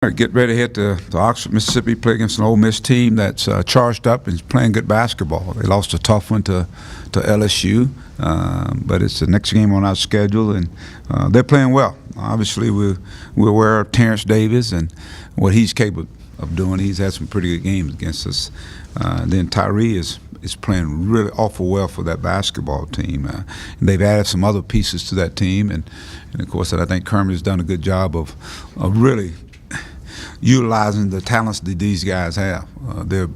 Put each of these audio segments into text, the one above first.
All right, get ready to hit the Oxford, Mississippi, play against an Ole Miss team that's charged up and is playing good basketball. They lost a tough one to LSU, but it's the next game on our schedule, and they're playing well. Obviously, we're aware of Terrence Davis and what he's capable of doing. He's had some pretty good games against us. Then Tyree is playing really awful well for that basketball team. And they've added some other pieces to that team, and of course, I think Kermit has done a good job of really utilizing the talents that these guys have. They're,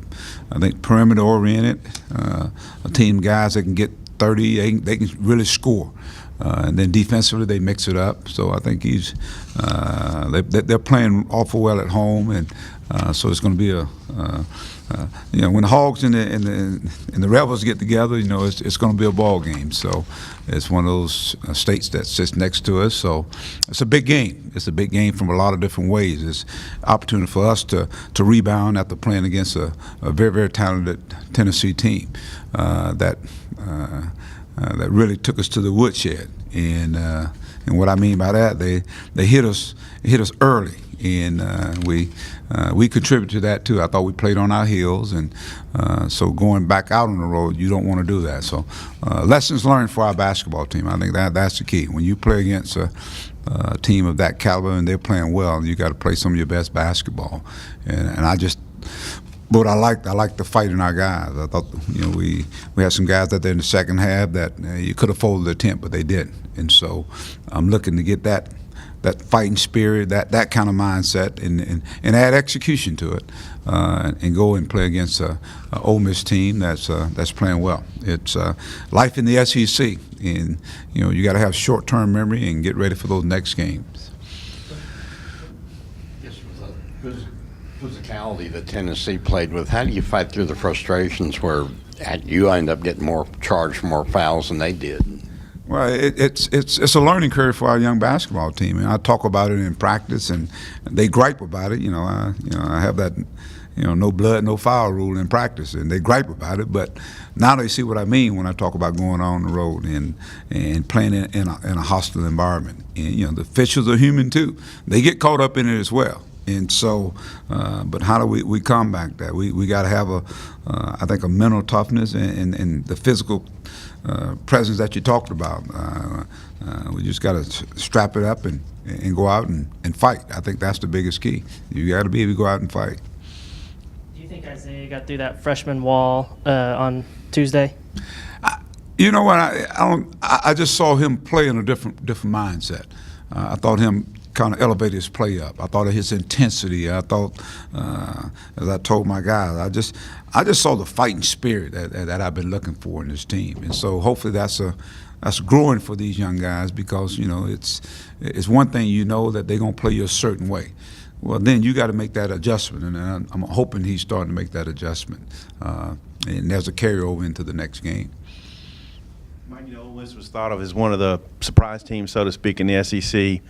I think, perimeter oriented, a team of guys that can get 30, they can really score. And then defensively, they mix it up. So I think they're playing awful well at home, and so it's going to be when the Hogs and the Rebels get together, it's going to be a ball game. So it's one of those states that sits next to us. So it's a big game. It's a big game from a lot of different ways. It's an opportunity for us to rebound after playing against a very, very talented Tennessee team that really took us to the woodshed. And what I mean by that, they hit us early, and we contribute to that too. I thought we played on our heels, and so going back out on the road, you don't want to do that. So lessons learned for our basketball team. I think that's the key. When you play against a team of that caliber and they're playing well, you got to play some of your best basketball. And I just. But I liked the fight in our guys. I thought we had some guys out there in the second half that you could have folded the tent, but they didn't. And so I'm looking to get that fighting spirit, that kind of mindset, and add execution to it, and go and play against a Ole Miss team that's playing well. It's life in the SEC, and you got to have short-term memory and get ready for those next games. Yes, physicality that Tennessee played with, how do you fight through the frustrations where you end up getting charged for more fouls than they did? Well, it's a learning curve for our young basketball team, and I talk about it in practice, and they gripe about it. I have that no blood, no foul rule in practice, and they gripe about it. But now they see what I mean when I talk about going on the road and playing in a hostile environment. And the officials are human too; they get caught up in it as well. And so, but how do we combat that? We got to have I think a mental toughness and the physical presence that you talked about. We just got to strap it up and go out and fight. I think that's the biggest key. You got to be able to go out and fight. Do you think Isaiah got through that freshman wall on Tuesday? You know what? I just saw him play in a different mindset. I thought him kind of elevated his play up. I thought of his intensity. I thought, as I told my guys, I just saw the fighting spirit that I've been looking for in this team, and so hopefully that's growing for these young guys, because it's one thing that they're gonna play you a certain way. Well, then you got to make that adjustment, and I'm hoping he's starting to make that adjustment, and there's a carryover into the next game. Mike, Ole Miss was thought of as one of the surprise teams, so to speak, in the SEC.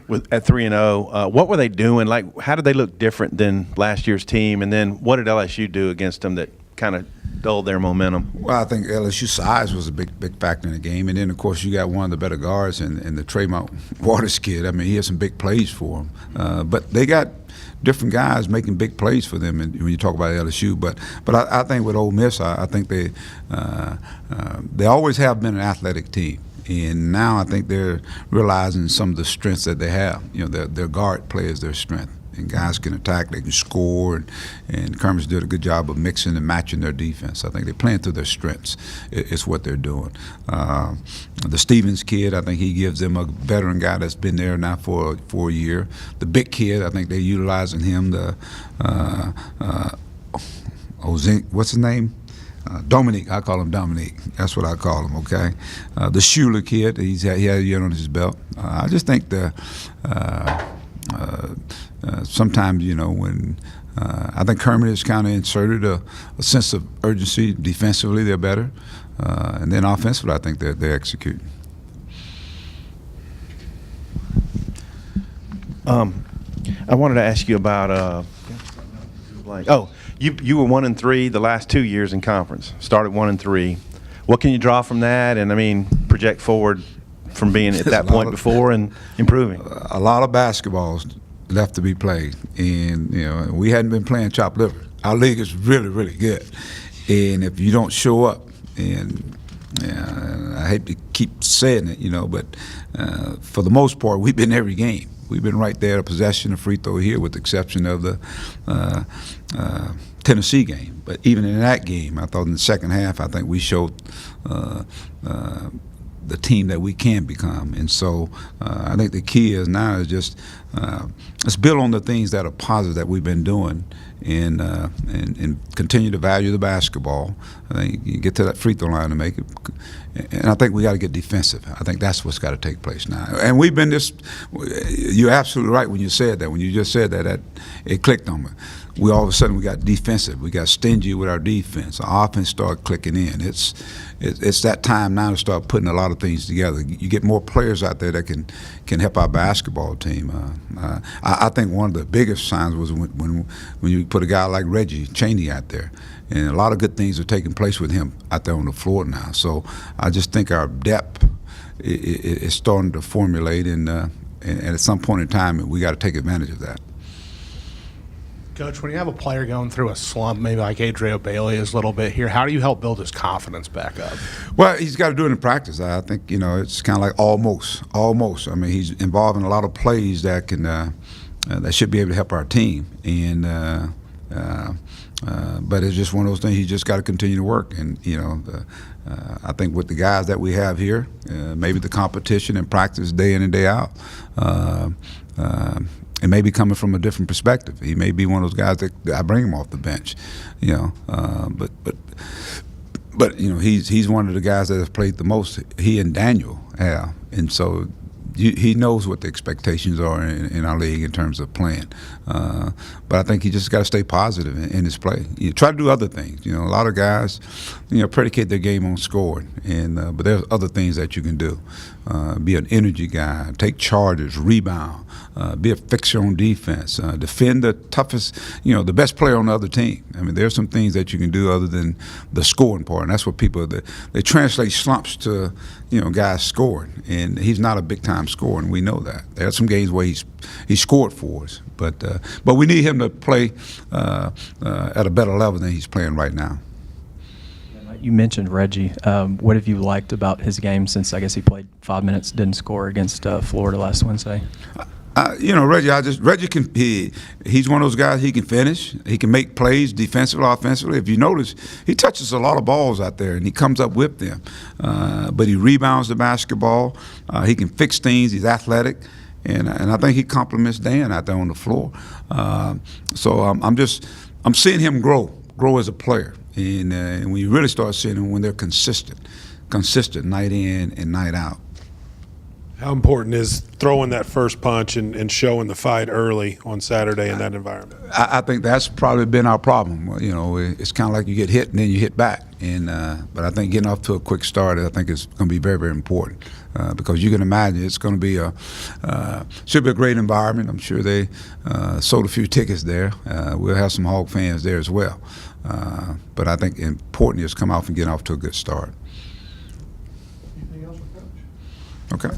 At 3-0, what were they doing? Like, how did they look different than last year's team? And then what did LSU do against them that kind of dulled their momentum? Well, I think LSU size was a big factor in the game, and then of course you got one of the better guards in the Tremont Waters kid. I mean, he had some big plays for him, but they got different guys making big plays for them. And when you talk about LSU, but I think with Ole Miss, I think they always have been an athletic team. And now I think they're realizing some of the strengths that they have. Their guard play is their strength. And guys can attack, they can score, and Kermit's did a good job of mixing and matching their defense. I think they're playing through their strengths. It's what they're doing. The Stevens kid, I think he gives them a veteran guy that's been there now for a year. The big kid, I think they're utilizing him. What's his name? Dominique, I call him Dominique. That's what I call him, okay? The Schuler kid, he had a year on his belt. I just think sometimes, when I think Kermit has kind of inserted a sense of urgency. Defensively, they're better. And then offensively, I think they're executing. I wanted to ask you about you were 1-3 the last 2 years in conference. Started 1-3. What can you draw from that? And I mean, project forward from being at that point before and improving. A lot of basketballs left to be played, and we hadn't been playing chopped liver. Our league is really, really good, and if you don't show up, and I hate to keep saying it, but for the most part, we've been every game. We've been right there, a possession, a free throw here, with the exception of the Tennessee game. But even in that game, I thought in the second half, I think we showed the team that we can become. And so I think the key is now is just let's build on the things that are positive that we've been doing, and continue to value the basketball. I think you get to that free throw line to make it. And I think we got to get defensive. I think that's what's got to take place now. And we've been this. You're absolutely right when you said that. When you just said that, it clicked on me. We all of a sudden we got defensive. We got stingy with our defense. Our offense started clicking in. It's that time now to start putting a lot of things together. You get more players out there that can help our basketball team. I think one of the biggest signs was when you put a guy like Reggie Chaney out there. And a lot of good things are taking place with him out there on the floor now. So I just think our depth is starting to formulate, and at some point in time, we got to take advantage of that. Coach, when you have a player going through a slump, maybe like Adrio Bailey is a little bit here, how do you help build his confidence back up? Well, he's got to do it in practice. I think, it's kind of like almost. I mean, he's involved in a lot of plays that can that should be able to help our team. And but it's just one of those things. You just got to continue to work. And I think with the guys that we have here, maybe the competition and practice day in and day out, it may be coming from a different perspective. He may be one of those guys that I bring him off the bench, but he's one of the guys that has played the most. He and Daniel have, and so he knows what the expectations are in our league in terms of playing. But I think he just got to stay positive in his play. You try to do other things. A lot of guys, predicate their game on scoring, but there's other things that you can do. Be an energy guy, take charges, rebound, be a fixture on defense, defend the toughest, the best player on the other team. I mean, there's some things that you can do other than the scoring part, and that's what people they translate slumps to, guys scoring, and he's not a big time scorer, and we know that. There are some games where he scored for us, but we need him to play at a better level than he's playing right now. You mentioned Reggie. What have you liked about his game since, I guess, he played 5 minutes, didn't score against Florida last Wednesday? Reggie can. He's one of those guys. He can finish. He can make plays defensively, offensively. If you notice, he touches a lot of balls out there, and he comes up with them. But he rebounds the basketball. He can fix things. He's athletic, and I think he complements Dan out there on the floor. So I'm seeing him grow as a player, and when you really start seeing them when they're consistent night in and night out. How important is throwing that first punch and showing the fight early on Saturday in that environment? I think that's probably been our problem. It's kind of like you get hit and then you hit back. But I think getting off to a quick start, I think is going to be very, very important because you can imagine it's going to be should be a great environment. I'm sure they sold a few tickets there. We'll have some Hog fans there as well. But I think important is come off and get off to a good start. Anything else, Coach? Okay.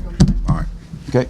All right. Okay.